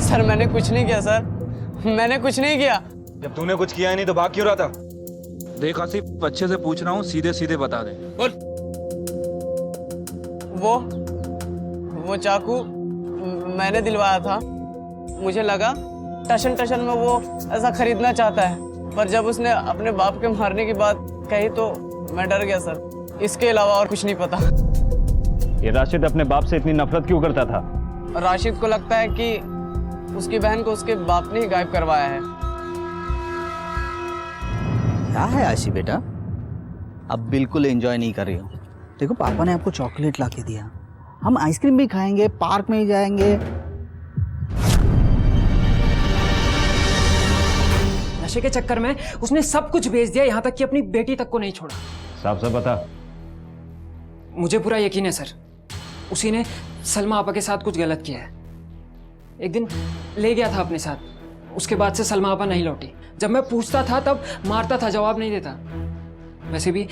Sir मैंने कुछ नहीं किया सर, मैंने कुछ नहीं किया। जब तूने कुछ किया ही नहीं तो भाग क्यों रहा था? देख आसिफ, अच्छे से पूछ रहा हूँ, सीधे सीधे बता दे। बोल। वो चाकू मैंने दिलवाया था। मुझे लगा टशन टशन में वो ऐसा खरीदना चाहता है, पर जब उसने अपने बाप के मारने की बात कही तो मैं डर गया सर। इसके अलावा और कुछ नहीं पता। ये राशिद अपने बाप से इतनी नफरत क्यों करता था? राशिद को लगता है कि उसकी बहन को उसके बाप ने ही गायब करवाया है। क्या है आशी बेटा, अब बिल्कुल एंजॉय नहीं कर रही हो। देखो पापा ने आपको चॉकलेट ला के दिया, हम आइसक्रीम भी खाएंगे, पार्क में ही जाएंगे। नशे के चक्कर में उसने सब कुछ बेच दिया, यहाँ तक कि अपनी बेटी तक को नहीं छोड़ा। साफ साफ बता। मुझे पूरा यकीन है सर, उसी ने सलमा आपा के साथ कुछ गलत किया है। एक दिन ले गया था अपने साथ, उसके बाद से सलमा आपा नहीं लौटी। जब मैं पूछता था तब मारता था, जवाब नहीं देता। वैसे भी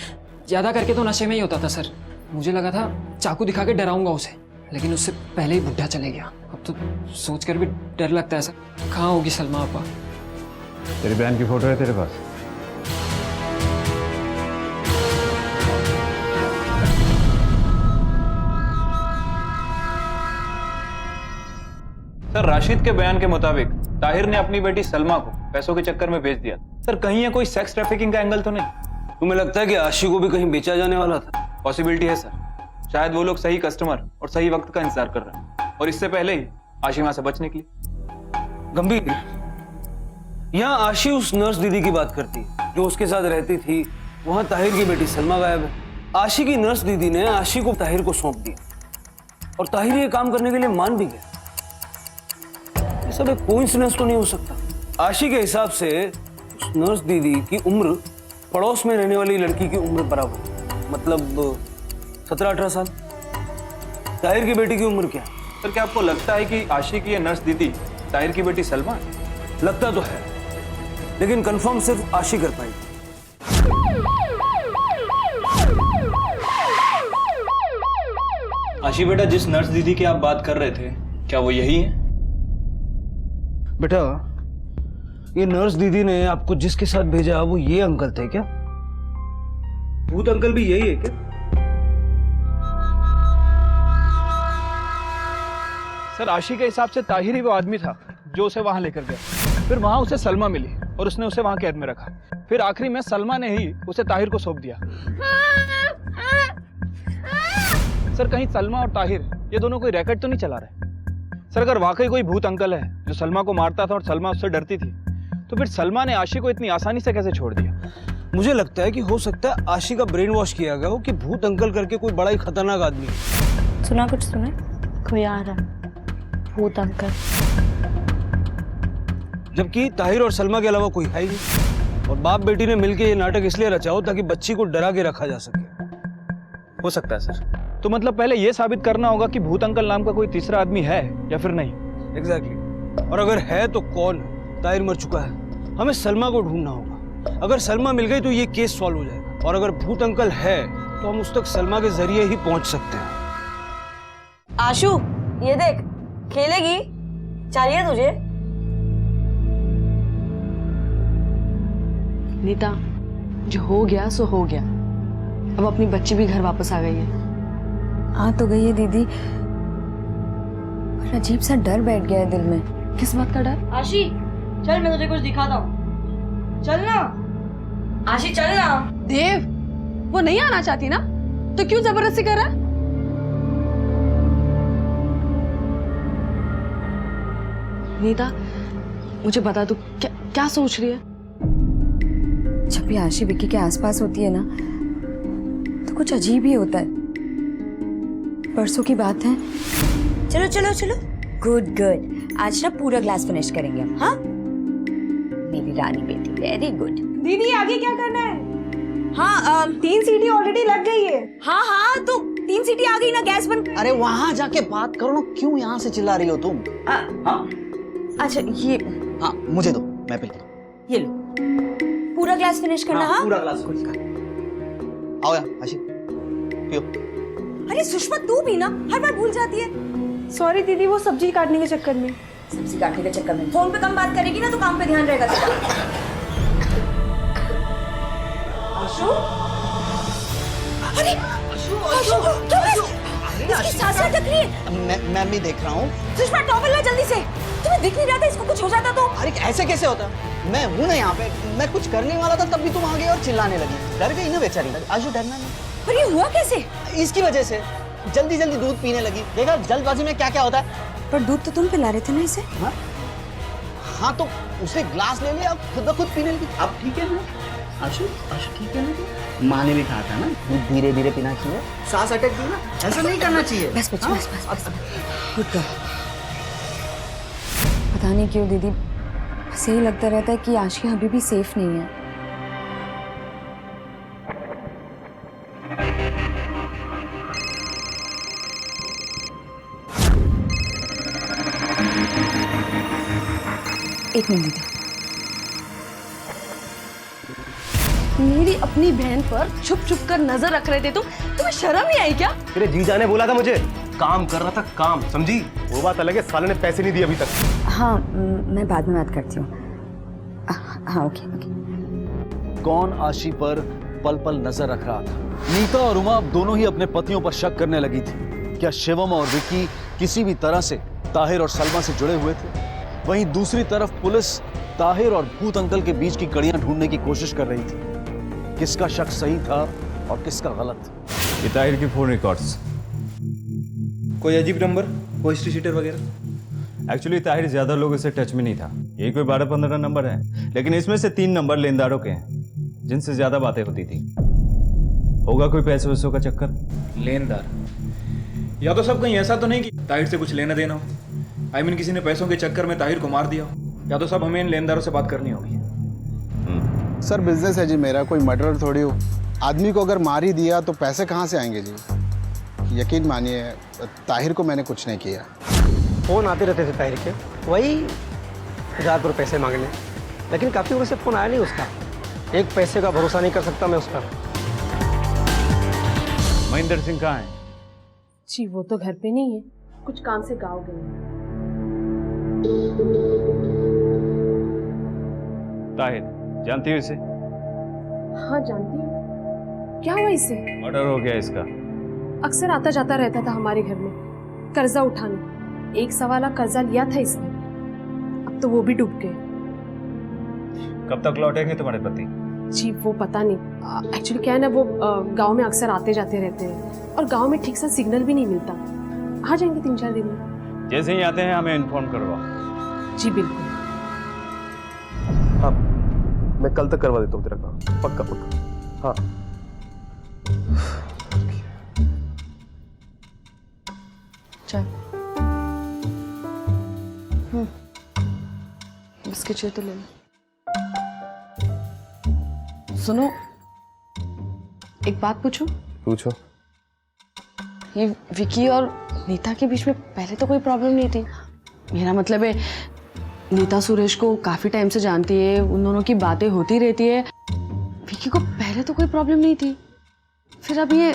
ज्यादा करके तो नशे में ही होता था सर। मुझे लगा था चाकू दिखा के डराऊंगा उसे, लेकिन उससे पहले ही बुढ़ा चले गया। अब तो सोचकर भी डर लगता है सर, कहाँ होगी सलमा आपा। तेरी बहन की फोटो है तेरे पास? सर, राशिद के बयान के मुताबिक ताहिर ने अपनी बेटी सलमा को पैसों के चक्कर में बेच दिया। सर, कहीं ये कोई सेक्स ट्रैफिकिंग का एंगल तो नहीं? तुम्हें लगता है कि आशी को भी कहीं बेचा जाने वाला था? पॉसिबिलिटी है सर, शायद वो लोग सही कस्टमर और सही वक्त का इंतजार कर रहे हैं और इससे पहले ही आशी वहां से बच निकली। गंभीर, यहाँ आशी उस नर्स दीदी की बात करती है जो उसके साथ रहती थी। वहां ताहिर की बेटी सलमा गायब है। आशी की नर्स दीदी ने आशी को ताहिर को सौंप दिया और ताहिर ये काम करने के लिए मान भी गया। ये सब एक कोइंसिडेंस तो नहीं हो सकता। आशी के हिसाब से उस नर्स दीदी की उम्र पड़ोस में रहने वाली लड़की की उम्र बराबर, मतलब 17-18 साल। ताहिर की बेटी की उम्र क्या है? सर, क्या आपको लगता है कि आशी की ये नर्स दीदी ताहिर की बेटी सलमा है? लगता तो है, लेकिन कंफर्म सिर्फ आशी कर पाएगी। आशी बेटा, जिस नर्स दीदी की आप बात कर रहे थे, क्या वो यही है? बेटा, ये नर्स दीदी ने आपको जिसके साथ भेजा वो ये अंकल थे क्या? भूत अंकल भी यही है क्या? सर, आशी के हिसाब से ताहिर ही वो आदमी था जो उसे वहां लेकर गया। फिर वहां उसे सलमा मिली और उसने उसे वहां कैद में रखा। फिर आखिरी में सलमा ने ही उसे ताहिर को सौंप दिया। सर, कहीं सलमा और ताहिर ये दोनों कोई रैकेट तो नहीं चला रहे? सर, अगर वाकई कोई भूत अंकल है जो सलमा को मारता था और सलमा उससे डरती थी, तो फिर सलमा ने आशी को इतनी आसानी से कैसे छोड़ दिया? मुझे लगता है कि हो सकता है आशी का ब्रेन वॉश किया गया हो कि भूत अंकल करके कोई बड़ा ही खतरनाक आदमी है। सुना कुछ सुने? कोई आ रहा, भूत अंकल। जबकि ताहिर और सलमा के अलावा कोई है ही नहीं। और बाप बेटी ने मिलकर ये नाटक इसलिए रचा हो ताकि बच्ची को डरा के रखा जा सके। हो सकता है सर। तो मतलब पहले यह साबित करना होगा कि भूत अंकल नाम का कोई तीसरा आदमी है या फिर नहीं। एग्जैक्टली। और अगर है तो कौन है? ताहिर मर चुका है, हमें सलमा को ढूंढना होगा। अगर सलमा मिल गई तो ये केस सॉल्व हो जाएगा, और अगर भूत अंकल है तो हम उस तक सलमा के जरिए ही पहुंच सकते हैं। आशु, ये देख, खेलेगी? चाहिए तुझे? नीता, जो हो गया सो हो गया। अब अपनी बच्ची भी घर वापस आ गई है। आ तो गई है दीदी, पर अजीब सा डर बैठ गया है दिल में। किस बात का डर? आशी, चल मैं तुझे कुछ दिखाता हूँ। चल ना आशी, चल ना। देव, वो नहीं आना चाहती ना, तो क्यों जबरदस्ती कर रहा है? नीता, मुझे बता, तू क्या सोच रही है? जब भी आशी विक्की के आसपास होती है ना, तो कुछ अजीब ही होता है। परसों की बात है। चलो चलो चलो, गुड गुड। आज ना पूरा ग्लास फिनिश करेंगे हम। हाँ मेरी रानी बेटी, वेरी गुड। दीदी, आगे क्या करना है? हाँ 3 सीटी ऑलरेडी लग गई है। हाँ हाँ, तो 3 सीटी आ गई ना, गैस बंद। अरे वहां जाके बात करो ना, क्यों यहाँ से चिल्ला रही हो तुम? अच्छा ये, हाँ मुझे दो, मैं पीता हूँ। ये लो, पूरा ग्लास फिनिश करना। हाँ पूरा ग्लास फिनिश कर। आओ यार आशी, पियो। अरे सुषमा, तू भी ना हर बार भूल जाती है। सॉरी दीदी, वो सब्जी काटने के चक्कर में। सब्जी काटने के चक्कर में फोन पे कम बात करेगी ना तो काम पे ध्यान रहेगा तेरा। आशु, अरे आशु, क्या हुआ? इसकी सांसें अटक रही है। मैं भी देख रहा हूँ। सुषमा टॉवल ला जल्दी से। तुम्हें दिख नहीं रहा था इसको कुछ हो जाता तो? अरे ऐसे कैसे होता? मैं हूँ ना यहाँ पे, मैं कुछ करने वाला था तब भी तुम आ गई और चिल्लाने लगी। डर गई ना बेचारी। आशु डरना नहीं। पर ये हुआ कैसे? इसकी वजह से जल्दी जल्दी दूध पीने लगी। देखा जल्दबाजी में क्या क्या होता है। पर दूध तो तुम पिला रहे थे ना इसे। हाँ तो उसने ग्लास ले लिया, खुद ब खुद पीने लगी। अब ठीक है ना आशु? आशु ठीक है ना? माँ ने भी कहा था ना दूध धीरे धीरे पीना चाहिए। सांस अटक गई ना, ऐसा नहीं करना चाहिए। बस बस बस बस गुड गर्ल। पता नहीं क्यों दीदी बस यही लगता रहता है कि आशी अभी भी सेफ नहीं है। एक मिनट दीदी। मेरी अपनी बहन पर छुप छुप कर नजर रख रहे थे तुम, तुम्हें शर्म नहीं आई क्या? तेरे जीजा ने बोला था मुझे काम कर रहा था, काम, समझी? वो बात अलग है, साले ने पैसे नहीं दिए अभी तक। हाँ मैं बाद में बात करती हूँ। हाँ ओके ओके। कौन आशी पर पल पल नजर रख रहा था? नीता और उमा अब दोनों ही अपने पतियों पर शक करने लगी थी। क्या शिवम और विक्की किसी भी तरह से ताहिर और सलमा से जुड़े हुए थे? वहीं दूसरी तरफ पुलिस ताहिर और भूत अंकल के बीच की कड़ियां ढूंढने की कोशिश कर रही थी। किसका शक सही था और किसका गलत? ये ताहिर की फोन रिकॉर्ड्स। कोई अजीब नंबर, कोई हिस्ट्री शीटर वगैरह? एक्चुअली ताहिर ज्यादा लोगों से टच में नहीं था, यही कोई 12-15 नंबर है, लेकिन इसमें से 3 नंबर लेनदारों के हैं जिनसे ज्यादा बातें होती थी। होगा कोई पैसे वैसों का चक्कर? लेनदार या तो सब कहीं ऐसा तो नहीं कि ताहिर से कुछ लेना देना हो, I mean, किसी ने पैसों के चक्कर में ताहिर को मार दिया हो, या तो सब हमें इन लेनदारों से बात करनी होगी। सर बिजनेस है जी मेरा, कोई मर्डर थोड़ी हो। आदमी को अगर मार ही दिया तो पैसे कहाँ से आएंगे जी? यकीन मानिए ताहिर को मैंने कुछ नहीं किया। फोन आते रहते थे ताहिर के, वही 1000 रुपये पैसे मांगने, लेकिन काफी वजह से फोन आया नहीं उसका। एक पैसे का भरोसा नहीं कर सकता मैं उस पर। महेंद्र सिंह कहाँ है? जी वो तो घर पे नहीं है, कुछ काम से गाँव गए हैं। ताहिर जानती हो इसे? हाँ जानती हूँ। क्या हुआ इससे? मर्डर हो गया इसका। अक्सर आता जाता रहता था हमारे घर में कर्जा उठाने। 1 सवा लाख कर्जा लिया था इसने, अब तो वो भी डूब गए। कब तक लौटेंगे तुम्हारे पति? जी वो पता नहीं। एक्चुअली क्या है ना, वो गांव में अक्सर आते जाते रहते हैं और गांव में ठीक सा सिग्नल भी नहीं मिलता। आ जाएंगे 3-4 दिन में। जैसे ही आते हैं हमें इन्फॉर्म करवाओ। जी बिल्कुल। हाँ मैं कल तक करवा देता हूँ तेरा काम, पक्का पक्का। हाँ चल बिस्किट चाहिए तो ले लो। सुनो एक बात पूछूं? पूछो। ये विकी और नीता के बीच में पहले तो कोई प्रॉब्लम नहीं थी। मेरा मतलब है नीता सुरेश को काफी टाइम से जानती है, उन दोनों की बातें होती रहती है। विकी को पहले तो कोई प्रॉब्लम नहीं थी, फिर अब ये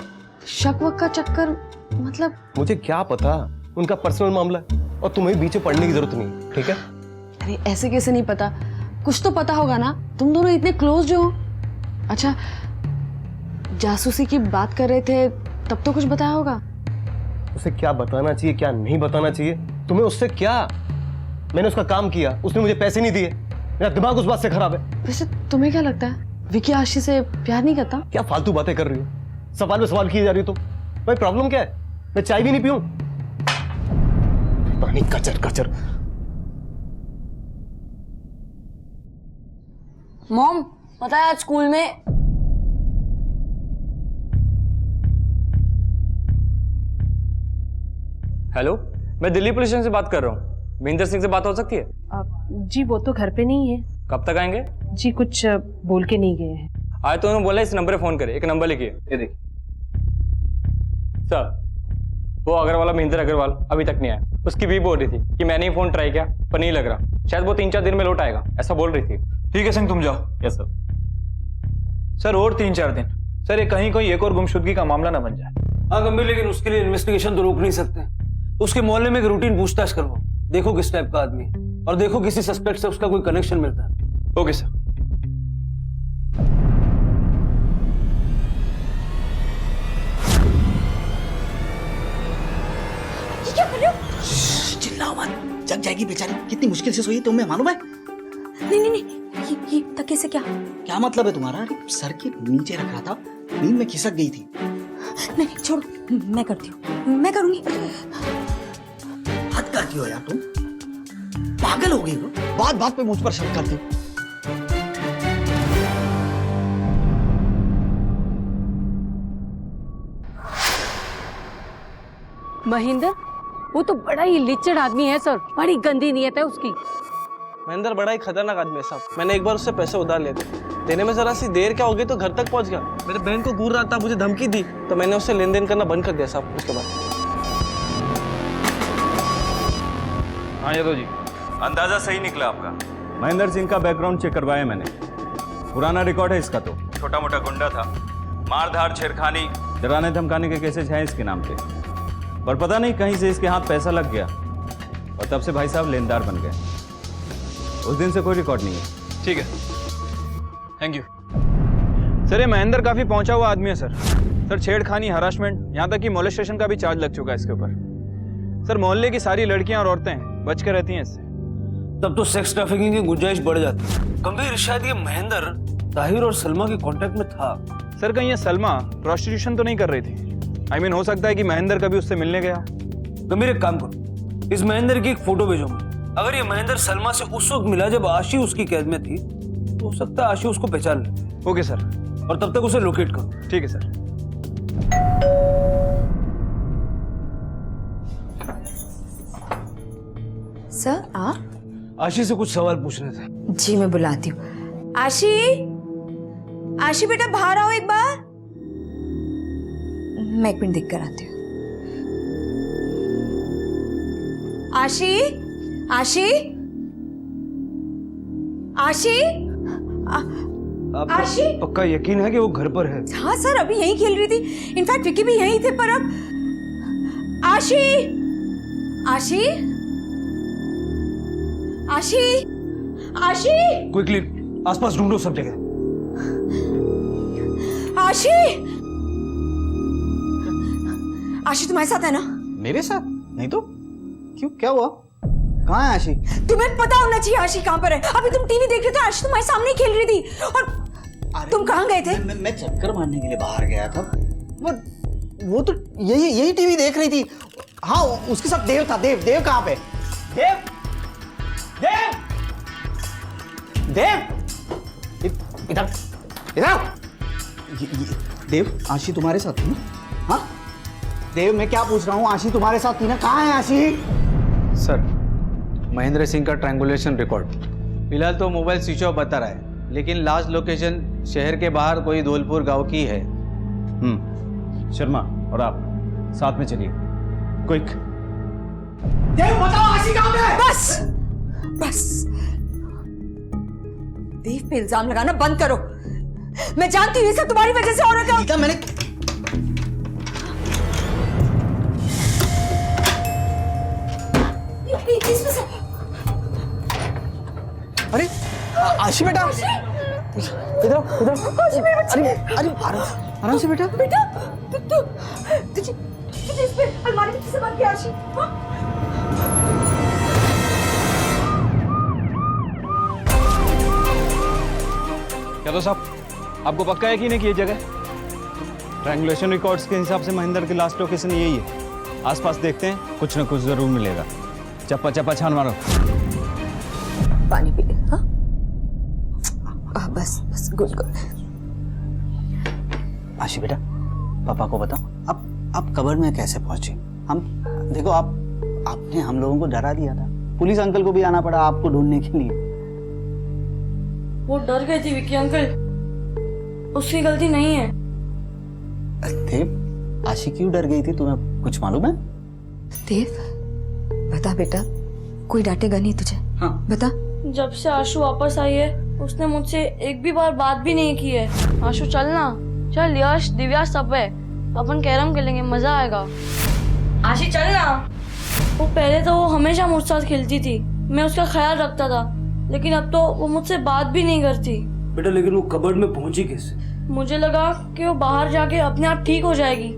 शक वक का चक्कर, मतलब मुझे क्या पता, उनका पर्सनल मामला है और तुम्हें बीच में पढ़ने की जरूरत नहीं, ठीक है? अरे ऐसे कैसे नहीं पता, कुछ तो पता होगा ना, तुम दोनों इतने क्लोज जो हो। अच्छा जासूसी की बात कर रहे थे तब तो कुछ बताया होगा। उसे क्या बताना चाहिए क्या नहीं बताना चाहिए, तुम्हें उससे क्या? मैंने उसका काम किया, उसने मुझे पैसे नहीं दिए, मेरा दिमाग उस बात से खराब है। वैसे तुम्हें क्या लगता है विकी आशी से प्यार नहीं करता? क्या फालतू बातें कर रही हो, सवाल पे सवाल किए जा रही हो तुम। भाई प्रॉब्लम क्या है? मैं चाय भी नहीं पीऊं? पानी कचर कचर। मॉम पता है आज स्कूल में हेलो, मैं दिल्ली पुलिस स्टेशन से बात कर रहा हूँ। महेंद्र सिंह से बात हो सकती है? जी वो तो घर पे नहीं है। कब तक आएंगे? जी कुछ बोल के नहीं गए हैं। आए तो उन्होंने बोला इस नंबर पे फोन करे। एक नंबर लिखिए, ये देखिए सर। वो अग्रवाल महेंद्र अग्रवाल अभी तक नहीं आया। उसकी भी बोल रही थी कि मैंने ही फोन ट्राई किया पर नहीं लग रहा, शायद वो 3-4 दिन में लौट आएगा, ऐसा बोल रही थी। ठीक है सिंह तुम जाओ। Yes sir. सर और 3-4 दिन सर, ये कहीं कोई एक और गुमशुदगी का मामला ना बन जाए। हाँ गंभीर, लेकिन उसके लिए इन्वेस्टिगेशन तो रोक नहीं सकते। उसके मोहल्ले में एक रूटीन पूछताछ करवाओ, देखो किस टाइप का आदमी है और देखो किसी सस्पेक्ट से उसका कोई कनेक्शन मिलता है। Okay sir. ये क्या कर रहे हो? चिल्लाओ मत, जग जाएगी बेचारी। कितनी मुश्किल से सोई तुम्हें मालूम है? नहीं नहीं नहीं, ये तकिए से क्या? क्या मतलब है तुम्हारा? अरे सर के नीचे रख रहा था, नींद में खिसक गई थी। नहीं नहीं छोड़ो, मैं करती हूँ, मैं करूंगी। हद करती हो यार तुम, पागल हो गई हो। बात बात पे मुझ पर शक करती हो। महेंद्र, वो तो बड़ा ही लिचड़ आदमी है सर, बड़ी गंदी नीयत है उसकी। महेंद्र बड़ा ही खतरनाक आदमी है साहब। मैंने एक बार उससे पैसे उधार लिए थे, देने में जरा सी देर क्या हो गई तो घर तक पहुंच गया। मेरे बहन को घूर रहा था, मुझे धमकी दी, तो मैंने उससे लेन देन करना बंद कर दिया साहब उसके बाद। हाँ यादव जी, अंदाजा सही निकला आपका। महेंद्र सिंह का बैकग्राउंड चेक करवाया मैंने, पुराना रिकॉर्ड है इसका। तो छोटा मोटा गुंडा था, मारधार, छेड़खानी, डराने धमकाने के केसेस हैं इसके नाम पे। पर पता नहीं कहीं से इसके हाथ पैसा लग गया और तब से भाई साहब लेनदार बन गए। उस दिन से कोई रिकॉर्ड नहीं है। ठीक है, थैंक यू सर। ये महेंद्र काफी पहुंचा हुआ आदमी है सर। सर छेड़खानी, हरासमेंट, यहाँ तक कि मोलेस्टेशन का भी चार्ज लग चुका है इसके ऊपर। सर मोहल्ले की सारी लड़कियां और औरतें बच कर रहती हैं इससे। तब तो सेक्स ट्रैफिकिंग की गुंजाइश बढ़ जाती है। गंभीर, शायद ये महेंद्र ताहिर और सलमा के कांटेक्ट में था। सर कहीं ये सलमा प्रोस्टिट्यूशन तो नहीं कर रही थी? हो सकता है कि महेंद्र कभी उससे मिलने गया। गंभीर, एक काम करो, इस महेंद्र की एक फोटो भेजो मुझे। अगर ये महेंद्र सलमा से उस वक्त मिला जब आशी उसकी कैद में थी, तो हो सकता है आशी उसको पहचान ले। Okay sir. और तब तक उसे लोकेट करो। ठीक है सर। सर आप? आशी से कुछ सवाल पूछने थे। जी मैं बुलाती हूँ। आशी, आशी बेटा बाहर आओ एक बार। मैं एक मिनट देख कर आती हूँ। आशी, आशी, आशी, आशी। पक्का यकीन है कि वो घर पर है? हाँ सर, अभी यहीं खेल रही थी। इनफैक्ट विकी भी यहीं थे, पर अब आशी, आशी, आशी, आशी, क्विकली आसपास ढूंढो सब जगह। आशी, आशी तुम्हारे साथ है ना? मेरे साथ नहीं तो क्यों, क्या हुआ? कहाँ है आशी? तुम्हें पता होना चाहिए आशी कहाँ पर है। अभी तुम टीवी देख रहे थे, आशी तुम्हारे सामने ही खेल रही थी। और तुम कहाँ गए थे? मैं चक्कर मारने के लिए बाहर गया था। वो तो यही टीवी देख रही थी। हाँ, उसके साथ देव था। देव कहाँ पे? देव, देव, देव, इधर, इधर। देव, आशी तुम्हारे साथ थी ना? हाँ देव, मैं क्या पूछ रहा हूँ, आशी तुम्हारे साथ थी ना? कहाँ है आशी? सर, महेंद्र सिंह का ट्रायंगुलेशन रिकॉर्ड फिलहाल तो मोबाइल स्विच ऑफ बता रहा है, लेकिन लास्ट लोकेशन शहर के बाहर कोई धौलपुर गांव की है। शर्मा और आप साथ में चलिए, क्विक। देव बताओ आशी कहाँ पे है? बस बस, देव पे इल्जाम लगाना बंद करो। मैं जानती हूँ ये सब तुम्हारी वजह से हो रहा है। मैंने अरे आशी बेटा, इधर इधर। अरे आराम से बेटा। बेटा तुझे इस पे अलमारी में किसने बंद किया आशी? यादव साहब, आपको पक्का है कि नहीं कि ये जगह? ट्रायंगुलेशन रिकॉर्ड्स के हिसाब से महेंद्र की लास्ट लोकेशन यही है। आसपास देखते हैं, कुछ ना कुछ जरूर मिलेगा। चप्पा चप्पा छान मारो। पानी पी ले। हाँ बस बस, गुड गुड। आशी बेटा, पापा को बताओ आप कब्र में कैसे पहुंचे? हम देखो, आपने हम लोगों को डरा दिया था। पुलिस अंकल को भी आना पड़ा आपको ढूंढने के लिए। वो डर गए थे विकी अंकल, उसकी गलती नहीं है। देव, आशी क्यों डर गई थी, तुम्हें कुछ मालूम है? देव बता बेटा, कोई डांटेगा नहीं तुझे? हाँ बता। जब से आशु वापस आई है, उसने मुझसे एक भी बार बात भी नहीं की है। आशु चल ना, चल। यश, दिव्या सब है, अपन कैरम खेलेंगे, मजा आएगा। आशी चल ना। वो पहले तो वो हमेशा मुझसे साथ खेलती थी, मैं उसका ख्याल रखता था, लेकिन अब तो वो मुझसे बात भी नहीं करती। बेटा लेकिन वो कबर्ड में पहुंची कैसे? मुझे लगा कि वो बाहर जाके अपने आप ठीक हो जाएगी,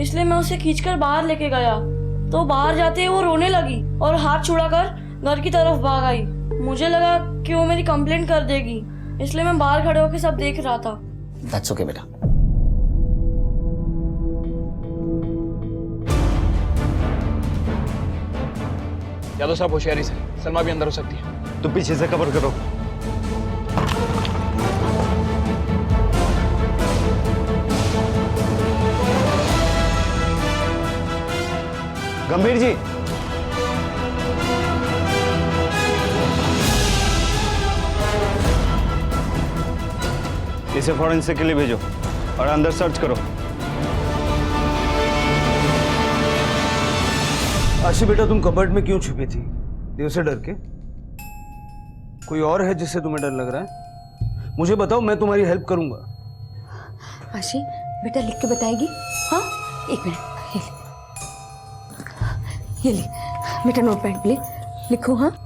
इसलिए मैं उसे खींचकर बाहर लेके गया। तो बाहर जाते ही वो रोने लगी और हाथ छुड़ाकर घर की तरफ भाग आई। मुझे लगा कि वो मेरी कंप्लेंट कर देगी, इसलिए मैं बाहर खड़े होकर सब देख रहा था। दैट्स ओके बेटा। यादव साहब होशियारी से, सलमा भी अंदर हो सकती है। तुम पीछे से कवर करो। गंभीर जी, इसे फॉरेंसिक के लिए भेजो और अंदर सर्च करो। आशी बेटा तुम कबर्ड में क्यों छुपी थी? देव से डर के? कोई और है जिससे तुम्हें डर लग रहा है? मुझे बताओ, मैं तुम्हारी हेल्प करूंगा। आशी बेटा लिख के बताएगी? हाँ, एक मिनट, ये ले बेटा, नोट पैड ले, लिखो। हाँ,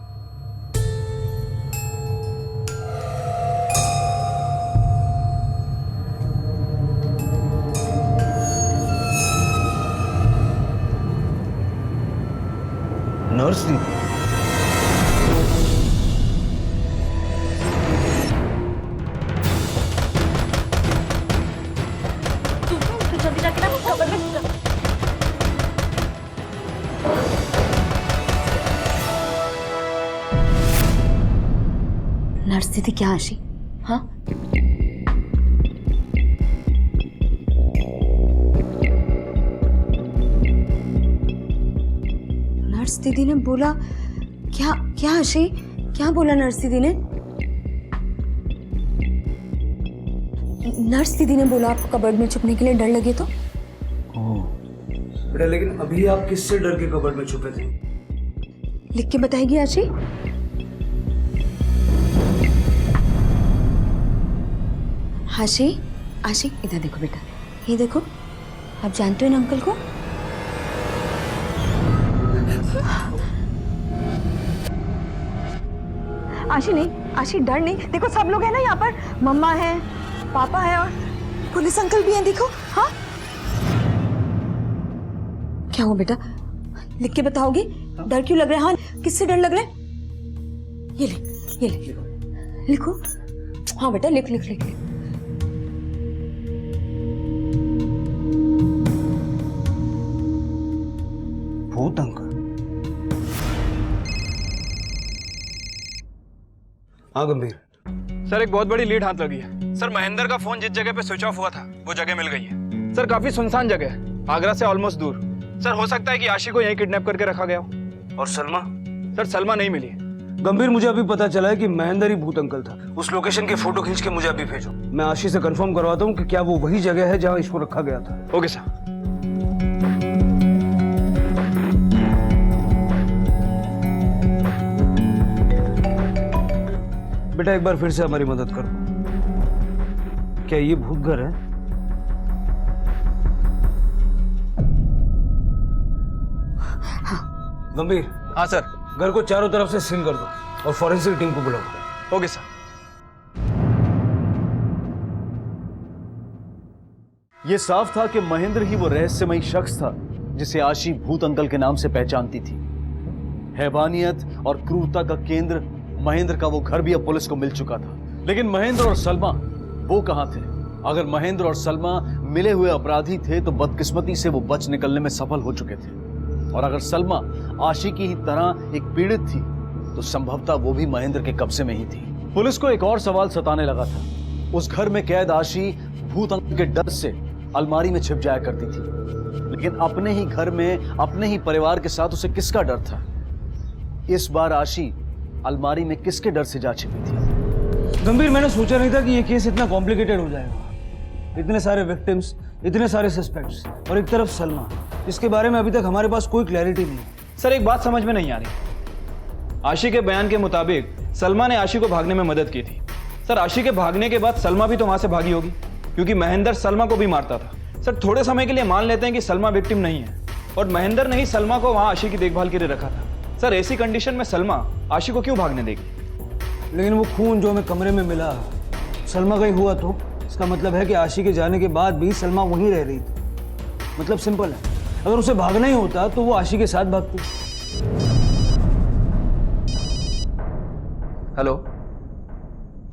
नर्स दीदी? जल्दी जाके ना कबर में नर्स दीदी क्या आशी? हाँ, नर्स दीदी ने बोला क्या? क्या आशी, क्या बोला नर्स दीदी ने? नर्स दीदी ने बोला आपको कबर्ड में छुपने के लिए डर लगे तो? बेटा लेकिन अभी आप किससे डर के कबर्ड में छुपे थे? लिख के बताएगी आशी? आशी, आशी इधर देखो बेटा, ये देखो, आप जानते हो ना अंकल को? आशी नहीं, आशी डर नहीं, देखो सब लोग हैं ना यहाँ पर, मम्मा है, पापा है और पुलिस अंकल भी हैं, देखो। हाँ, क्या हुआ बेटा, लिख के बताओगे? डर क्यों लग रहा है? हाँ, किससे डर लग रहा है? ये ले, ये ले, लिखो। हाँ बेटा, लिख लिख लिख, लिख। भूत अंकल? हाँ गंभीर सर, एक बहुत बड़ी लीड हाथ लगी है। सर, महेंद्र का फोन जिस जगह पे स्विच ऑफ हुआ था वो जगह मिल गई है। सर, काफी सुनसान जगह है, आगरा से ऑलमोस्ट दूर। सर, हो सकता है कि आशी को यहीं किडनैप करके रखा गया हो। और सलमा? सर, सलमा नहीं मिली। गंभीर, मुझे अभी पता चला है कि महेंद्र ही भूत अंकल था। उस लोकेशन की फोटो खींच के मुझे अभी भेजो। मैं आशी से कंफर्म करवाता हूँ कि क्या वो वही जगह है जहाँ इसको रखा गया था। Okay sir. बेटा एक बार फिर से हमारी मदद करो। क्या ये भूत घर है? हाँ। गंभीर? हाँ सर। घर को चारों तरफ से सील कर दो और फॉरेंसिक टीम को बुलाओ। Okay sir. यह साफ था कि महेंद्र ही वो रहस्यमयी शख्स था जिसे आशी भूत अंकल के नाम से पहचानती थी। हैवानियत और क्रूरता का केंद्र महेंद्र का वो घर भी अब पुलिस को मिल चुका था। लेकिन महेंद्र और सलमा वो कहां थे? अगर महेंद्र और सलमा मिले हुए अपराधी थे तो बदकिस्मती से वो बच निकलने में सफल हो चुके थे, और अगर सलमा आशी की ही तरह एक पीड़ित थी तो संभवतः वो भी महेंद्र के कब्जे में ही थी। पुलिस को एक और सवाल सताने लगा था। उस घर में कैद आशी भूत अंकल के डर से अलमारी में छिप जाया करती थी, लेकिन अपने ही घर में अपने ही परिवार के साथ उसे किसका डर था? इस बार आशी अलमारी में किसके डर से जा छिपी थी? गंभीर, मैंने सोचा नहीं था कि ये केस इतना कॉम्प्लिकेटेड हो जाएगा। इतने सारे विक्टिम्स, इतने सारे सस्पेक्ट्स, और एक तरफ सलमा, जिसके बारे में अभी तक हमारे पास कोई क्लैरिटी नहीं। सर, एक बात समझ में नहीं आ रही। आशी के बयान के मुताबिक सलमा ने आशी को भागने में मदद की थी। सर, आशी के भागने के बाद सलमा भी तो वहां से भागी होगी, क्योंकि महेंद्र सलमा को भी मारता था। सर, थोड़े समय के लिए मान लेते हैं कि सलमा विक्टिम नहीं है, और महेंद्र ने ही सलमा को वहां आशी की देखभाल के लिए रखा था। सर ऐसी कंडीशन में सलमा आशी को क्यों भागने देगी? लेकिन वो खून जो हमें कमरे में मिला सलमा का ही हुआ, तो इसका मतलब है कि आशी के जाने के बाद भी सलमा वहीं रह रही थी। मतलब सिंपल है, अगर उसे भागना ही होता तो वो आशी के साथ भागती। हेलो,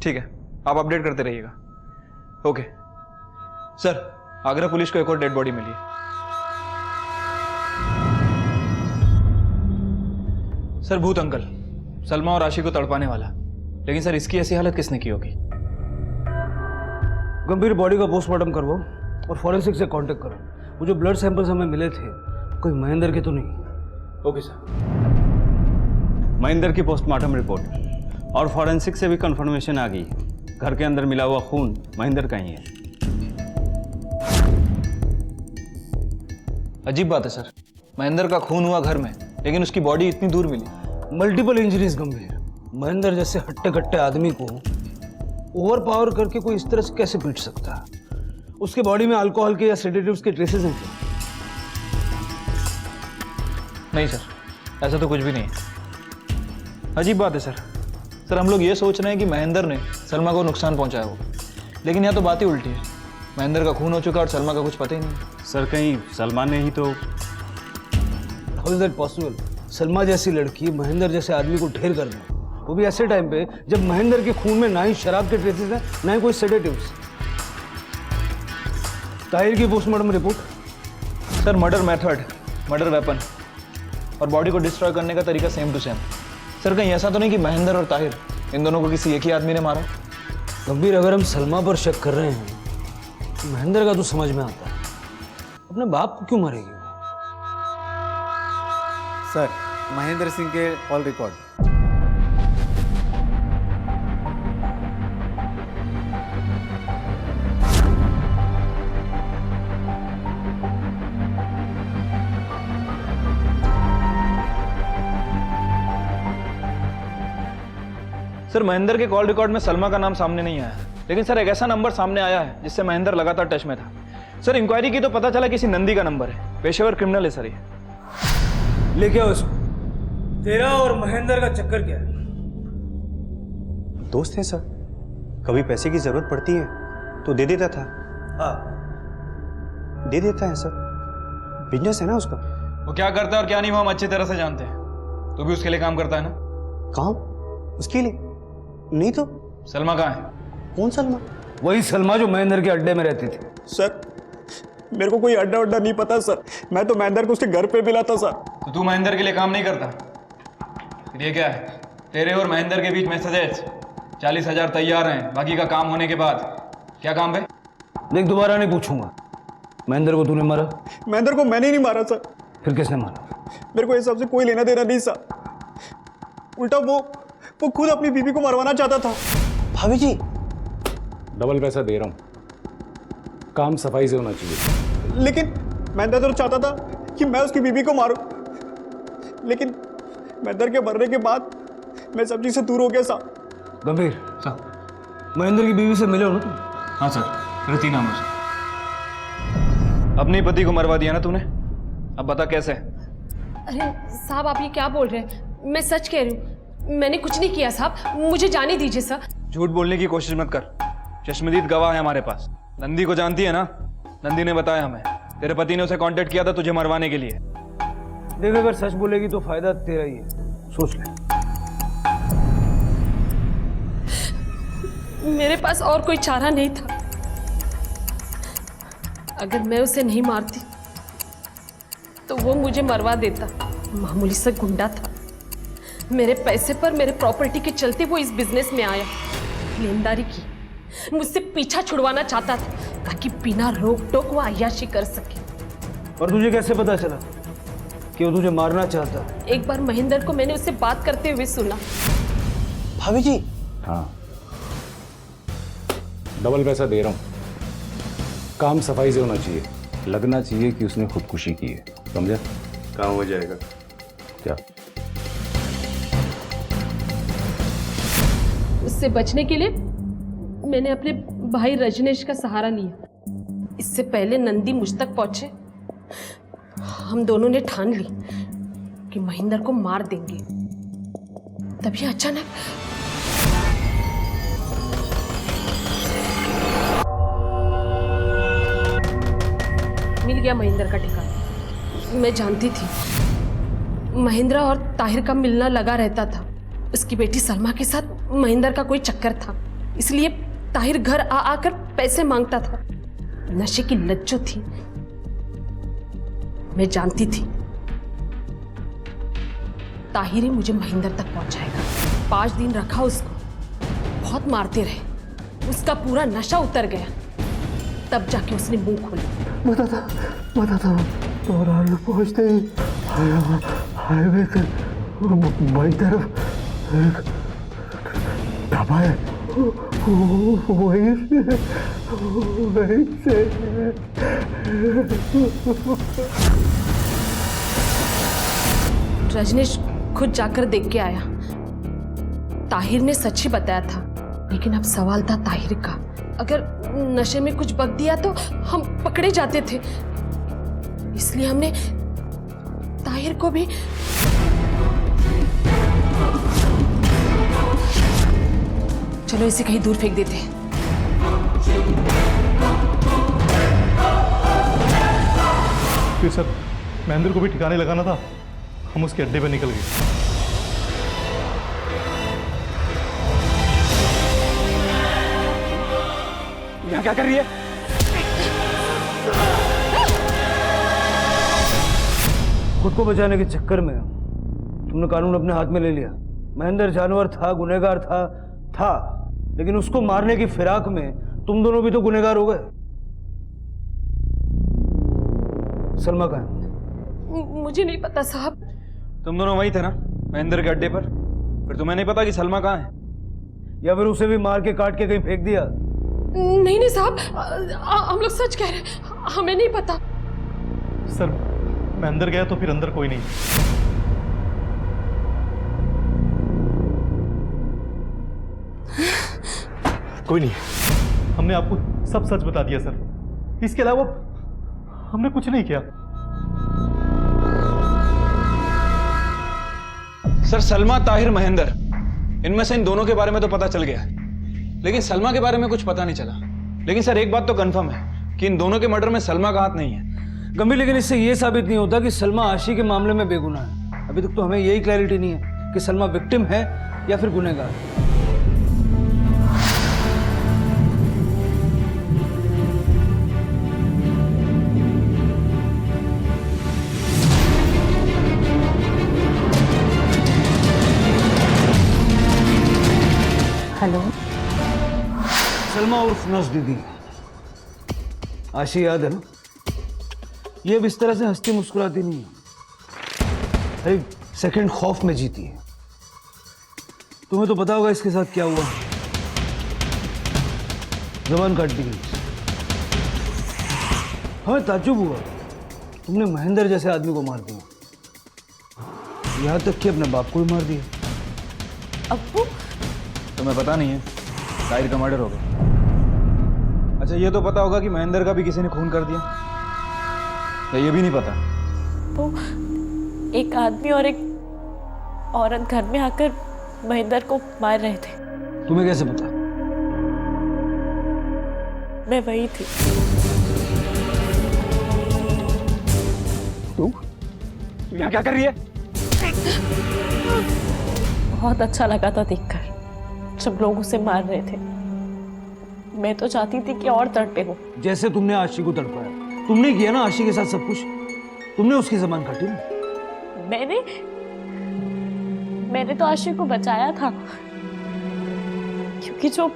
ठीक है, आप अपडेट करते रहिएगा। ओके सर, आगरा पुलिस को एक और डेड बॉडी मिली है। सर भूत अंकल सलमा और आशी को तड़पाने वाला। लेकिन सर इसकी ऐसी हालत किसने की होगी? गंभीर बॉडी का पोस्टमार्टम करवाओ और फॉरेंसिक से कांटेक्ट करो। वो जो ब्लड सैंपल्स हमें मिले थे कोई महेंद्र के तो नहीं? Okay sir. महेंद्र की पोस्टमार्टम रिपोर्ट और फॉरेंसिक से भी कंफर्मेशन आ गई है। घर के अंदर मिला हुआ खून महेंद्र का ही है। अजीब बात है सर, महेंद्र का खून हुआ घर में, लेकिन उसकी बॉडी इतनी दूर मिली। मल्टीपल इंजरीज गंभीर। महेंद्र जैसे हट्टे कट्टे आदमी को ओवर पावर करके कोई इस तरह से कैसे पीट सकता है? उसके बॉडी में अल्कोहल के या सेडेटिव्स के ट्रेसेस हैं क्या? नहीं सर, ऐसा तो कुछ भी नहीं है। अजीब बात है सर। सर हम लोग ये सोच रहे हैं कि महेंद्र ने सलमा को नुकसान पहुंचाया होगा, लेकिन यहाँ तो बात ही उल्टी है। महेंद्र का खून हो चुका और सलमा का कुछ पता ही नहीं। सर कहीं सलमा ने ही तो। How is that possible? Salma जैसी लड़की महेंद्र जैसे आदमी को ढेर कर दे, वो भी ऐसे टाइम पे जब महेंद्र के खून में ना ही शराब के ट्रेसेस हैं ना ही कोई सेडेटिव्स। ताहिर की postmortem report? Sir murder method, murder weapon और बॉडी को डिस्ट्रॉय करने का तरीका सेम टू सेम। सर कहीं ऐसा तो नहीं कि महेंद्र और ताहिर इन दोनों को किसी एक ही आदमी ने मारा? गंभीर, अगर हम सलमा पर शक कर रहे हैं तो महेंद्र का तो समझ में आता है, अपने बाप को क्यों मारेगी? सर महेंद्र सिंह के ऑल रिकॉर्ड। सर महेंद्र के कॉल रिकॉर्ड में सलमा का नाम सामने नहीं आया, लेकिन सर एक ऐसा नंबर सामने आया है जिससे महेंद्र लगातार टच में था। सर इंक्वायरी की तो पता चला किसी नंदी का नंबर है। पेशेवर क्रिमिनल है सर ये। लेके आओ इसको। तेरा और महेंद्र का चक्कर क्या है? दोस्त है सर, कभी पैसे की जरूरत पड़ती है तो दे देता था। हाँ दे देता है सर, बिजनेस है ना उसका। वो क्या करता है और क्या नहीं वो हम अच्छी तरह से जानते हैं। तो भी उसके लिए काम करता है ना? काम उसके लिए नहीं तो। सलमा कहाँ है? कौन सलमा? वही सलमा जो महेंद्र के अड्डे में रहती थी। सर मेरे को कोई अड्डा उड्डा नहीं पता सर, मैं तो महेंद्र को उसके घर पे मिला सर। तो तू महेंद्र के लिए काम नहीं करता? फिर ये क्या है? तेरे और महेंद्र के बीच मैसेजेस 40,000 तैयार हैं, बाकी का काम होने के बाद। क्या काम है? देख दोबारा नहीं पूछूंगा। महेंद्र को तूने मारा? महेंद्र को मैंने नहीं मारा सर। फिर किसने मारा? मेरे को इस सबसे कोई लेना देना नहीं सर, उल्टा वो खुद अपनी बीवी को मरवाना चाहता था। भाभी जी डबल पैसा दे रहा हूँ, काम सफाई से होना चाहिए। लेकिन महेंद्र तो चाहता था कि मैं उसकी बीवी को मारूं, लेकिन महेंद्र के मरने के बाद मैं सब चीज से दूर हो गया साहब। गंभीर सर महेंद्र की बीवी से मिले हो ना तुम? हाँ सर, रति नाम है उसका। अपने पति को मरवा दिया ना तूने, अब बता कैसे? अरे साहब आप ये क्या बोल रहे हैं? मैं सच कह रही हूँ, मैंने कुछ नहीं किया साहब, मुझे जाने दीजिए सर। झूठ बोलने की कोशिश मत कर, चश्मदीद गवाह है हमारे पास। नंदी को जानती है ना? नंदी ने बताया हमें तेरे पति ने उसे कांटेक्ट किया था तुझे मरवाने के लिए। देख अगर सच बोलेगी तो फायदा तेरा ही है, सोच ले। मेरे पास और कोई चारा नहीं था। अगर मैं उसे नहीं मारती तो वो मुझे मरवा देता। मामूली सा गुंडा था, मेरे पैसे पर मेरे प्रॉपर्टी के चलते वो इस बिजनेस में आया। लेनदारी की, मुझसे पीछा छुड़वाना चाहता था ताकि बिना रोक टोक वो अय्याशी कर सके। और तुझे कैसे पता चला कि वो तुझे मारना चाहता? एक बार महेंद्र को मैंने उससे बात करते हुए सुना। भाभी जी। हाँ डबल पैसा दे रहा हूँ, काम सफाई से होना चाहिए, लगना चाहिए कि उसने खुदकुशी की है, समझा? काम हो जाएगा। क्या? उससे बचने के लिए मैंने अपने भाई रजनेश का सहारा लिया। इससे पहले नंदी मुझ तक पहुंचे हम दोनों ने ठान ली कि महेंद्र को मार देंगे। तभी अचानक मिल गया महेंद्र का ठिकाना। मैं जानती थी महेंद्र और ताहिर का मिलना लगा रहता था। उसकी बेटी सलमा के साथ महेंद्र का कोई चक्कर था, इसलिए ताहिर घर आ आकर पैसे मांगता था। नशे की लत जो थी मैं जानती थी ताहिर ही मुझे महेंद्र तक पहुंचाएगा। 5 दिन रखा उसको, बहुत मारते रहे, उसका पूरा नशा उतर गया। तब जाके उसने मुंह खोला। बता था तो रात पहुंचते ही हाईवे से बाई तरफ एक ढाबा है, वहीं से रजनीश खुद जाकर देख के आया। ताहिर ने सच ही बताया था, लेकिन अब सवाल था ताहिर का। अगर नशे में कुछ बक दिया तो हम पकड़े जाते थे, इसलिए हमने ताहिर को भी चलो इसे कहीं दूर फेंक देते हैं। फिर सर महेंद्र को भी ठिकाने लगाना था, हम उसके अड्डे पे निकल गए। यहाँ क्या कर रही है? खुद को बचाने के चक्कर में तुमने कानून अपने हाथ में ले लिया। महेंद्र जानवर था, गुनहगार था, लेकिन उसको मारने की फिराक में तुम दोनों भी तो गुनहगार हो गए। सलमा कहाँ है? मुझे नहीं पता साहब। तुम दोनों वही थे ना महेंद्र के अड्डे पर? फिर तुम्हें नहीं पता कि सलमा कहाँ है? या फिर उसे भी मार के काट के कहीं फेंक दिया? नहीं साहब, हम लोग सच कह रहे हैं, हमें नहीं पता। सर मैं अंदर गया तो फिर अंदर कोई नहीं। कोई नहीं, हमने आपको सब सच बता दिया सर। इसके अलावा हमने कुछ नहीं किया। सर सलमा, ताहिर, महेंद्र, इनमें से इन दोनों के बारे में तो पता चल गया, लेकिन सलमा के बारे में कुछ पता नहीं चला। लेकिन सर एक बात तो कंफर्म है कि इन दोनों के मर्डर में सलमा का हाथ नहीं है। गंभीर, लेकिन इससे यह साबित नहीं होता कि सलमा आशी के मामले में बेगुनाह है। अभी तक तो हमें यही क्लैरिटी नहीं है कि सलमा विक्टिम है या फिर गुनहगार। हेलो, सलमा उर्फ नर्स दीदी, आशी याद है ना? ये अब इस तरह से हंसती मुस्कुराती नहीं है, एक सेकंड खौफ में जीती है। तुम्हें तो पता होगा इसके साथ क्या हुआ। जबान काट दी गई। हमें ताज्जुब हुआ तुमने महेंद्र जैसे आदमी को मार दिया, यहां तक कि अपने बाप को भी मार दिया। अब्बू, तुम्हें पता नहीं है ताहिर का मर्डर हो गया। अच्छा ये तो पता होगा कि महेंद्र का भी किसी ने खून कर दिया, या ये भी नहीं पता? वो एक आदमी और एक औरत घर में आकर महेंद्र को मार रहे थे। तुम्हें कैसे पता? मैं वही थी। तू यहाँ क्या कर रही है? बहुत अच्छा लगा था देखकर जब लोग उसे मार रहे थे। मैं तो चाहती थी कि और तड़पे हो। जैसे तुमने आशी को तड़पाया, तुमने किया ना आशी के साथ सब कुछ। तुमने उसकी जबान काटी ना। मैंने तो आशी को बचाया था, क्योंकि जो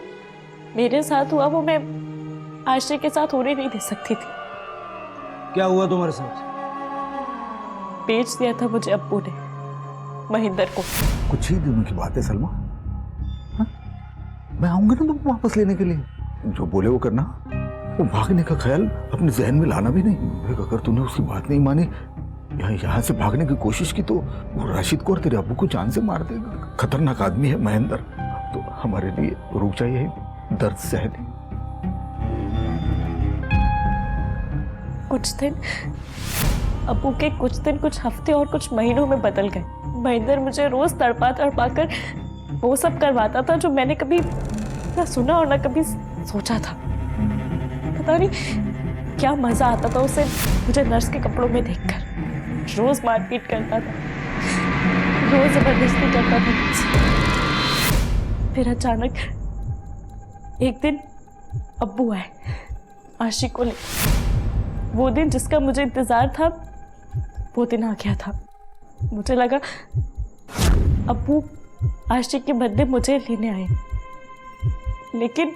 मेरे साथ हुआ वो मैं आशी के साथ होने नहीं दे सकती थी। क्या हुआ तुम्हारे साथ? बेच दिया था मुझे अब्बू ने महेंद्र को। कुछ ही दिनों की बात है सलमा, मैं आऊंगा ना तुमको वापस लेने के लिए। जो बोले वो करना, वो भागने का ख्याल अपने जहन में लाना भी नहीं। अगर तूने उसकी बात नहीं मानी, यहाँ से भागने की कोशिश की, तो वो राशिद को और तेरे अब्बू को जान से मार देगा। खतरनाक आदमी है महेंद्र, तो हमारे लिए रुक जाइए, दर्द सहने। कुछ दिन अबू के कुछ दिन, कुछ हफ्ते और कुछ महीनों में बदल गए। महेंद्र मुझे रोज तड़पा कर वो सब करवाता था जो मैंने कभी ना सुना और ना कभी सोचा था। पता नहीं क्या मजा आता था उसे मुझे नर्स के कपड़ों में देखकर। रोज मारपीट करता था, रोज जबरदस्ती करता था मुझसे। फिर अचानक एक दिन अब्बू आए आशिक को लेकर। वो दिन जिसका मुझे इंतजार था वो दिन आ गया था। मुझे लगा अब्बू आशिक के बदले मुझे लेने आए, लेकिन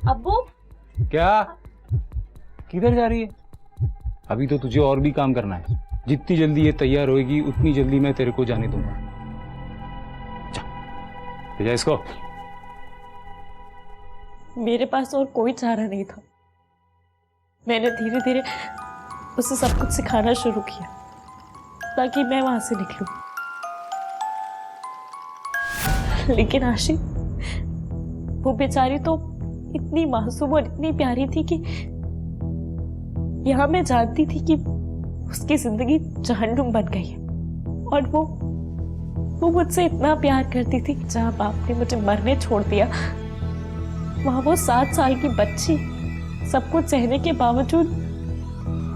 अब्बू क्या? किधर जा रही है? अभी तो तुझे और भी काम करना है। जितनी जल्दी ये तैयार होएगी उतनी जल्दी मैं तेरे को जाने दूंगा। जा इसको। मेरे पास और कोई चारा नहीं था। मैंने धीरे धीरे उसे सब कुछ सिखाना शुरू किया ताकि मैं वहां से निकलूं। लेकिन आशी, वो बेचारी तो इतनी मासूम और इतनी प्यारी थी कि यहाँ मैं जानती थी कि उसकी जिंदगी जहन्नुम बन गई है। और वो मुझसे इतना प्यार करती थी। जहाँ बाप ने मुझे मरने छोड़ दिया, वहाँ वो 7 साल की बच्ची सब कुछ सहने के बावजूद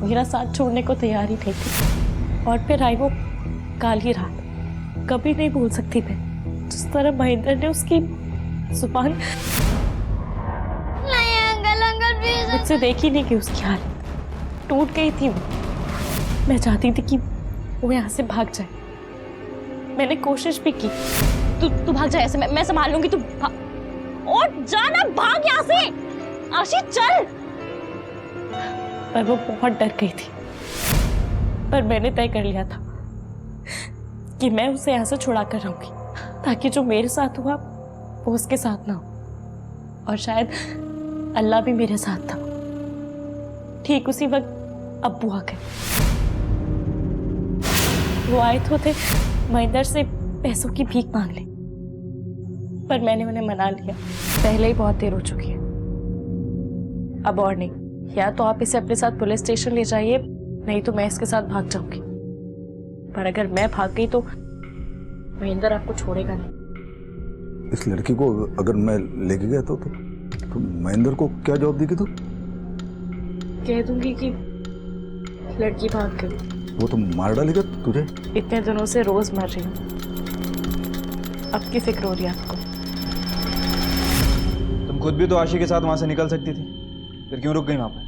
मेरा साथ छोड़ने को तैयार ही नहीं थी। और फिर आई वो काली रात। कभी नहीं भूल सकती मैं जिस तरह महेंद्र ने उसकी जुबान मुझसे देखी नहीं कि उसकी हालत टूट गई थी। मैं चाहती थी कि वो यहाँ से भाग जाए। मैंने कोशिश भी की। तू भाग जा, ऐसे मैं संभाल लूंगी। तू और जाना, भाग यहाँ से। आशी चल। पर वो बहुत डर गई थी। पर मैंने तय कर लिया था कि मैं उसे यहाँ से छुड़ा कर रहूंगी ताकि जो मेरे साथ हुआ वो उसके साथ ना हो। और शायद अल्लाह भी मेरे साथ था। ठीक उसी वक्त अब्बू आ गए। वो आए तो थे महेंद्र से पैसों की भीख मांग ली, पर मैंने उन्हें मना लिया। पहले ही बहुत देर हो चुकी है, अब और नहीं। या तो आप इसे अपने साथ पुलिस स्टेशन ले जाइए, नहीं तो मैं इसके साथ भाग जाऊंगी। पर अगर मैं भाग गई तो महेंद्र आपको छोड़ेगा नहीं। इस लड़की को अगर मैं लेके गया तो महेंद्र को क्या जवाब देगी? तो कह दूंगी कि लड़की भाग गई। वो तो मार डालेगा तुझे। इतने दिनों से रोज मर रही हूँ, अब की फिक्र हो रही है आपको। तुम खुद भी तो आशी के साथ वहां से निकल सकती थी, फिर क्यों रुक गई वहां पर?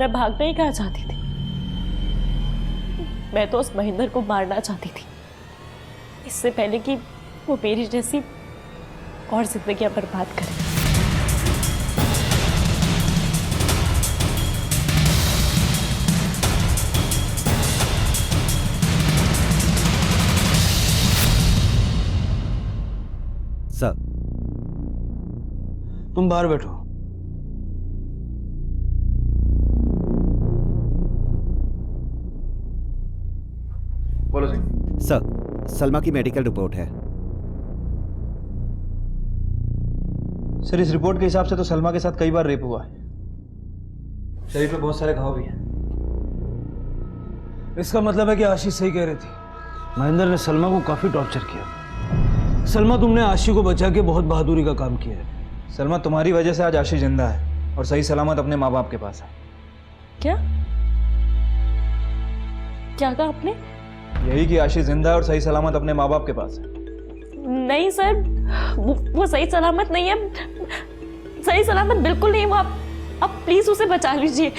मैं भागना ही कहाँ चाहती थी। मैं तो उस महेंद्र को मारना चाहती थी, इससे पहले कि वो मेरी जैसी और जिंदगियां बर्बाद करे। सर, तुम बाहर बैठो। बोलो सिंह। सर, सलमा की मेडिकल रिपोर्ट है। सर, इस रिपोर्ट के हिसाब से तो सलमा के साथ कई बार रेप हुआ है। शरीर पे बहुत सारे घाव भी हैं। इसका मतलब है कि आशी सही कह रही थी। महेंद्र ने सलमा को काफी टॉर्चर किया। सलमा, तुमने आशी को बचा के बहुत बहादुरी का काम किया है। सलमा, तुम्हारी वजह से आज आशी जिंदा है और सही सलामत अपने माँ बाप के पास है। क्या क्या कहा आपने? यही कि आशी जिंदा है और सही सलामत अपने माँ बाप के पास है। नहीं सर, वो सही सलामत नहीं है। सही सलामत बिल्कुल नहीं। वो आप प्लीज उसे बचा लीजिए।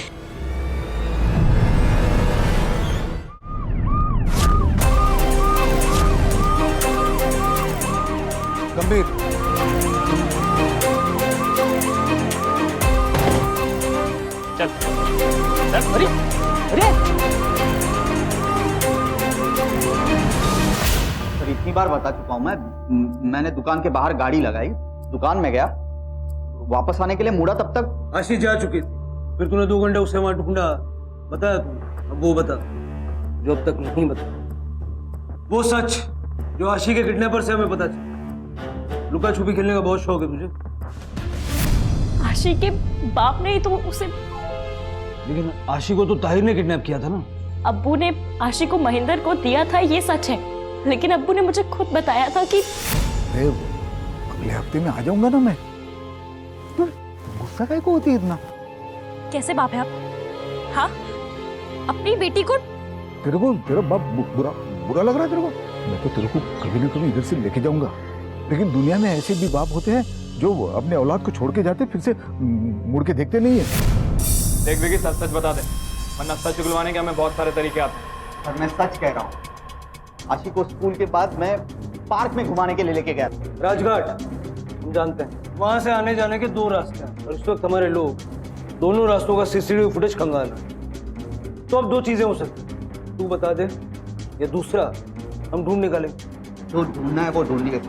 गंभीर, चल अरे अरे सर, इतनी बार बता चुका हूं मैंने दुकान के बाहर गाड़ी लगाई, दुकान में गया, वापस आने के लिए मुड़ा, तब तक आशी जा चुकी थी। फिर तूने 2 घंटे उससे वहां ढूंढा, बताया तू, अब वो बता जो अब तक नहीं बता, वो सच जो आशी के किडनैपर से हमें पता चला। लुका छुपी खेलने का बहुत शौक है तुझे। आशी के बाप ने ही तो उसे, लेकिन आशी को तो ताहिर ने किडनैप किया था ना। अब्बू ने आशी को महेंद्र को दिया था, ये सच है, लेकिन अब्बू ने मुझे खुद बताया था कि अगले हफ्ते में आ जाऊंगा ना मैं। गुस्सा काय को होती है इतना? कैसे बाप है आप? हाँ, अपनी बेटी को, तेरा बाप बुरा लग रहा है तेरे को? मैं तो तेरे को कभी ना कभी इधर से लेके जाऊंगा, लेकिन दुनिया में ऐसे भी बाप होते हैं जो अपने औलाद को छोड़ के जाते फिर से मुड़ के देखते नहीं है। देख विकी, सच सच बता दे, वरना सच उगलवाने के हमें बहुत सारे तरीके आते हैं। सर मैं सच कह रहा हूँ, आशी को स्कूल के बाद मैं पार्क में घुमाने के लिए लेके गया था। राजघाट हम जानते हैं, वहां से आने जाने के 2 रास्ते हैं और इस वक्त हमारे लोग दोनों रास्तों का सीसीटीवी फुटेज खंगाल रहे हैं। तो अब 2 चीजें हो सकती, तू बता दे या दूसरा हम ढूंढ निकालेंगे। जो ढूंढना है वो ढूंढ लिया।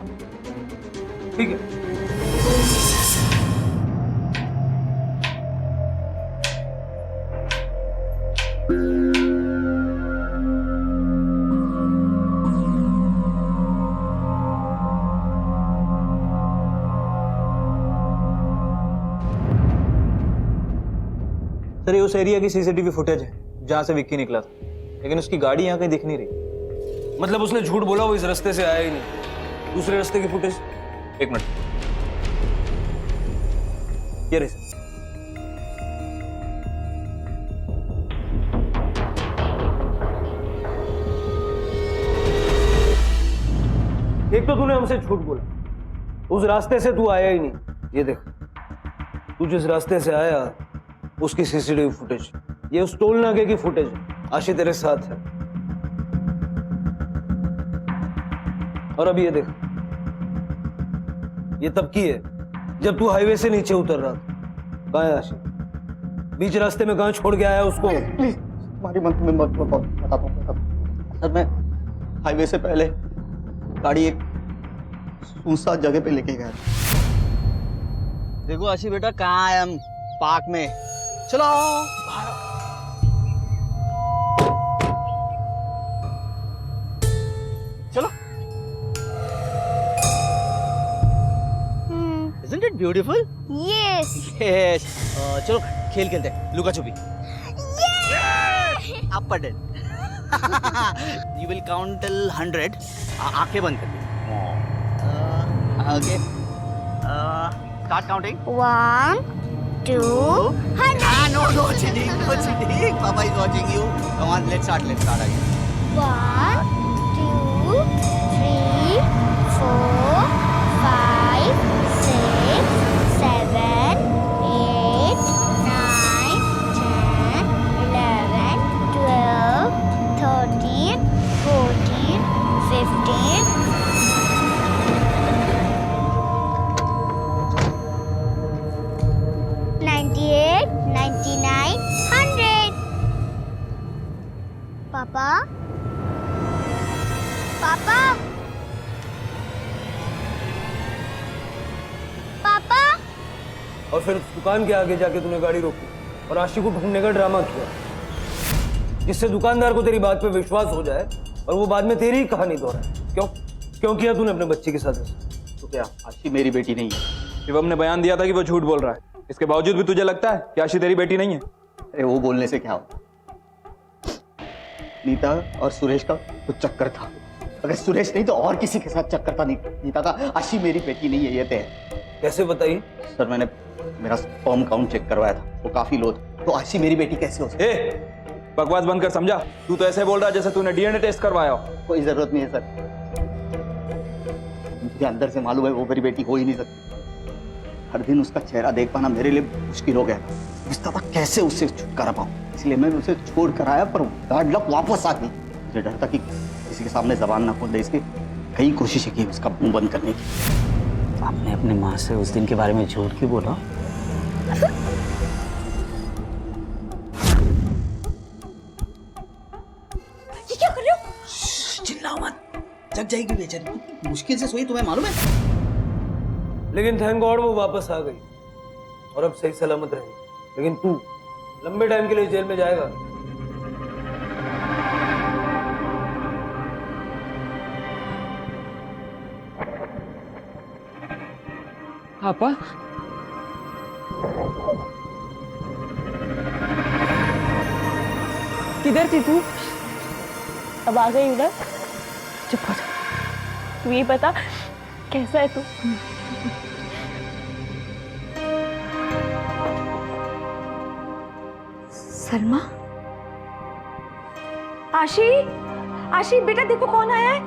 ठीक है। सर ये उस एरिया की सीसीटीवी फुटेज है जहां से विक्की निकला था, लेकिन उसकी गाड़ी यहाँ कहीं दिख नहीं रही। मतलब उसने झूठ बोला, वो इस रास्ते से आया ही नहीं। दूसरे रास्ते की फुटेज, 1 मिनट, ये रही सर। एक तो तूने हमसे झूठ बोला, उस रास्ते से तू आया ही नहीं। ये देख, तू जिस रास्ते से आया उसकी सीसीटीवी फुटेज, ये उस टोल नाके की फुटेज है। आशी तेरे साथ है। और अब ये देख, ये तब की है जब तू हाईवे से नीचे उतर रहा था। कहाँ है आशी? बीच रास्ते में कहाँ छोड़ के आया उसको? प्लीज हमारी मत में मत बताता हूँ सर। मैं हाईवे से पहले गाड़ी एक सुनसान जगह पे लेके गया। देखो आशी बेटा, कहाँ है? हम पार्क में। चलो चलो। Isn't it beautiful? Yes. Yes. चलो खेल खेलते हैं, लुका छुपी। आप पर dead. You will count till 100. आंखें बंद कर। Okay. Start counting. 1, 2, 100. No cheating, no cheating. Papa is watching you. Come on, let's start again. 1, 2, 3, 4, 5, 6, 7, 8, 9, 10, 11, 12, 13, 14, 15. 98, 99, 100. पापा, पापा, पापा। और फिर दुकान के आगे जाके तूने गाड़ी रोकी और आशी को ढूंढने का ड्रामा किया, जिससे दुकानदार को तेरी बात पे विश्वास हो जाए और वो बाद में तेरी ही कहानी दोहराए। क्यों किया तूने अपने बच्चे के साथ ऐसा? तो क्या आशी मेरी बेटी नहीं है? शिवम ने बयान दिया था कि वो झूठ बोल रहा है, इसके बावजूद भी तुझे लगता है कि आशी तेरी बेटी नहीं है? अरे वो बोलने से क्या होता? नीता और सुरेश का तो चक्कर था। अगर सुरेश नहीं तो और किसी के साथ चक्कर था नीता का। आशी मेरी बेटी नहीं है, ये तय। कैसे बताइए? सर मैंने मेरा स्पर्म काउंट चेक करवाया था, वो काफी लो था। तो आशी मेरी बेटी कैसे हो सकती? बकवास बंद कर, समझा? तू तो ऐसे बोल रहा है जैसे तूने डीएनए टेस्ट करवाया हो। कोई जरूरत नहीं है सर, मुझे अंदर से मालूम है वो मेरी बेटी हो ही नहीं सकती। हर दिन उसका चेहरा देख पाना मेरे लिए मुश्किल हो गया। मुझे था कैसे उससे छुटकारा पाऊं, इसलिए मैंने उसे छोड़ कर आया, पर बैड लक वापस आ गई। मुझे डर था कि किसी के सामने जबान ना खोल दे, इसकी कई कोशिशें की उसका मुंह बंद करने की। आपने अपनी माँ से उस दिन के बारे में झूठ क्यों बोला? ये क्या कर रहे हो? चिल्लाओ मत, जग जाएगी बेचारी। मुश्किल से सोई, तुम्हें मालूम है? लेकिन थैंक गॉड वो वापस आ गई और अब सही सलामत रही। लेकिन लंबे टाइम के लिए जेल में जाएगा। आपा किधर थी तू? अब आ गई उधर? चुप हो जा। तू ये बता कैसा है तू? सलमा, आशी, आशी बेटा देखो कौन आया है।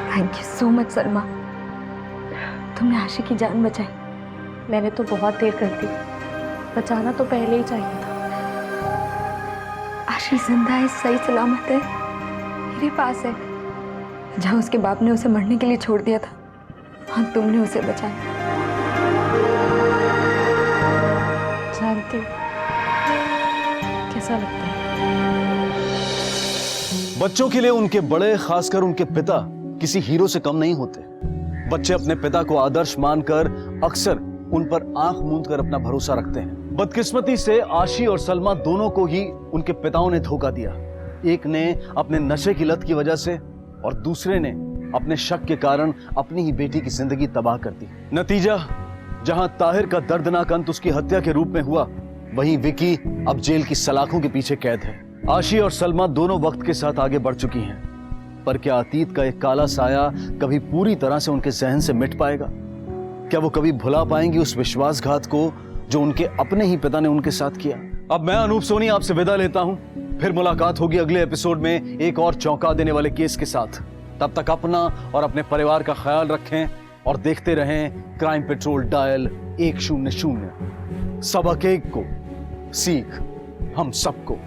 Thank you so much Salma, तुमने आशी की जान बचाई। मैंने तो बहुत देर कर दी, बचाना तो पहले ही चाहिए था। आशी जिंदा है, सही सलामत है, मेरे पास है। जहाँ उसके बाप ने उसे मरने के लिए छोड़ दिया था, हाँ तुमने उसे बचाया। जानती कैसा लगता है? बच्चों के लिए उनके बड़े, खासकर उनके पिता, किसी हीरो से कम नहीं होते। बच्चे अपने पिता को आदर्श मानकर अक्सर उन पर आंख मूंद कर अपना भरोसा रखते हैं। बदकिस्मती से आशी और सलमा दोनों को ही उनके पिताओं ने धोखा दिया। एक ने अपने नशे की लत की वजह से और दूसरे ने अपने शक के कारण अपनी ही बेटी की जिंदगी तबाह कर दी। नतीजा, जहां ताहिर का दर्दनाक अंत उसकी हत्या के रूप में हुआ, वहीं विकी अब जेल की सलाखों के पीछे कैद है। आशी और सलमा दोनों वक्त के साथ आगे बढ़ चुकी हैं, पर क्या अतीत का एक काला साया कभी पूरी तरह से उनके जहन से मिट पाएगा? क्या वो कभी भुला पाएंगी उस विश्वासघात को जो उनके अपने ही पिता ने उनके साथ किया? अब मैं अनूप सोनी आपसे विदा लेता हूं, फिर मुलाकात होगी अगले एपिसोड में एक और चौंका देने वाले केस के साथ। तब तक अपना और अपने परिवार का ख्याल रखें और देखते रहें क्राइम पेट्रोल डायल 100। सबक एक को सीख हम सबको।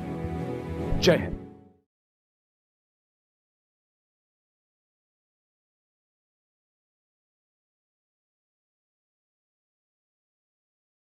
जय हिंद।